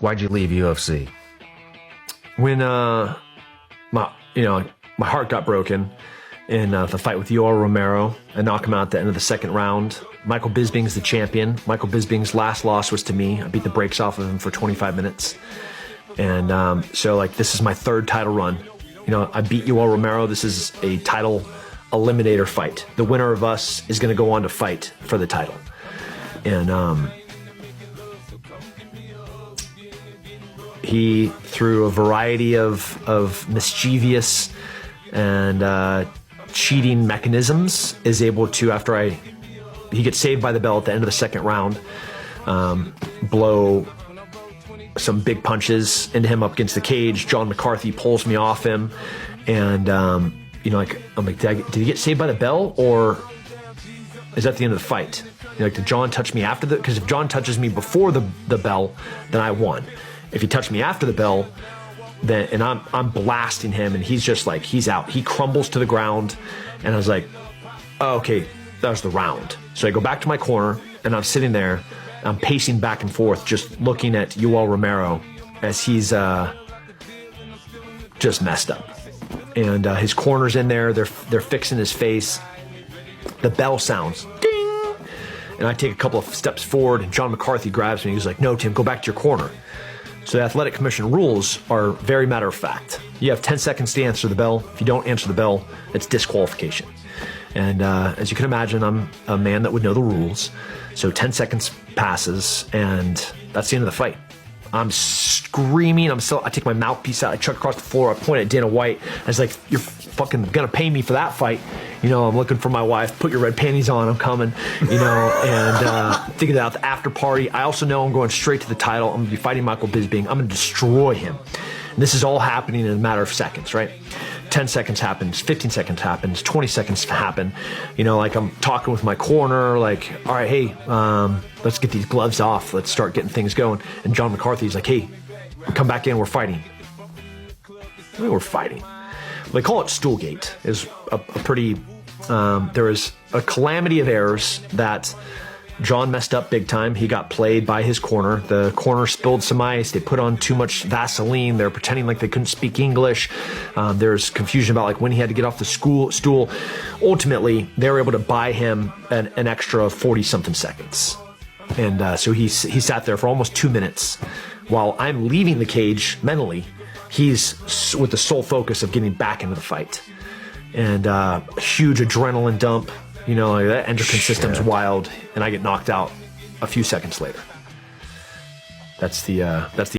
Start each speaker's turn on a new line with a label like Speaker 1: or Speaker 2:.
Speaker 1: Why'd you leave UFC?
Speaker 2: When my heart got broken in the fight with Yoel Romero, I knocked him out at the end of the second round. Michael Bisping's the champion. Michael Bisping's last loss was to me. I beat the brakes off of him for 25 minutes. And so like this is my third title run. I beat Yoel Romero. This is a title eliminator fight. The winner of us is going to go on to fight for the title. And he, through a variety of mischievous and cheating mechanisms, is able to, after he gets saved by the bell at the end of the second round, blow some big punches into him up against the cage. John McCarthy pulls me off him, and I'm like, did he get saved by the bell, or is that the end of the fight? Did John touch me after because if John touches me before the bell, then I won. If he touched me after the bell, then and I'm blasting him, and he's just like, he's out. He crumbles to the ground, and I was like, oh, okay, that was the round. So I go back to my corner, and I'm sitting there. I'm pacing back and forth, just looking at Yoel Romero as he's just messed up. And his corner's in there. They're fixing his face. The bell sounds, ding! And I take a couple of steps forward, and John McCarthy grabs me. He's like, no, Tim, go back to your corner. So the Athletic Commission rules are very matter of fact. You have 10 seconds to answer the bell. If you don't answer the bell, it's disqualification. And as you can imagine, I'm a man that would know the rules. So 10 seconds passes, and that's the end of the fight. I'm screaming. I take my mouthpiece out. I chuck across the floor. I point at Dana White. I was like, you're fucking going to pay me for that fight. I'm looking for my wife. Put your red panties on. I'm coming. And thinking about the after party. I also know I'm going straight to the title. I'm going to be fighting Michael Bisping. I'm going to destroy him. And this is all happening in a matter of seconds, right? 10 seconds happens, 15 seconds happens, 20 seconds happen. Like I'm talking with my corner, like, all right, hey, let's get these gloves off. Let's start getting things going. And John McCarthy's like, hey, come back in. We're fighting. We're fighting. They call it Stoolgate. Is a pretty, there was a calamity of errors that John messed up big time. He got played by his corner. The corner spilled some ice. They put on too much Vaseline. They're pretending like they couldn't speak English. There's confusion about like when he had to get off the stool. Ultimately, they were able to buy him an extra 40-something seconds. And so he sat there for almost 2 minutes while I'm leaving the cage mentally. He's with the sole focus of getting back into the fight. And huge adrenaline dump. That endocrine system's wild, and I get knocked out a few seconds later. That's the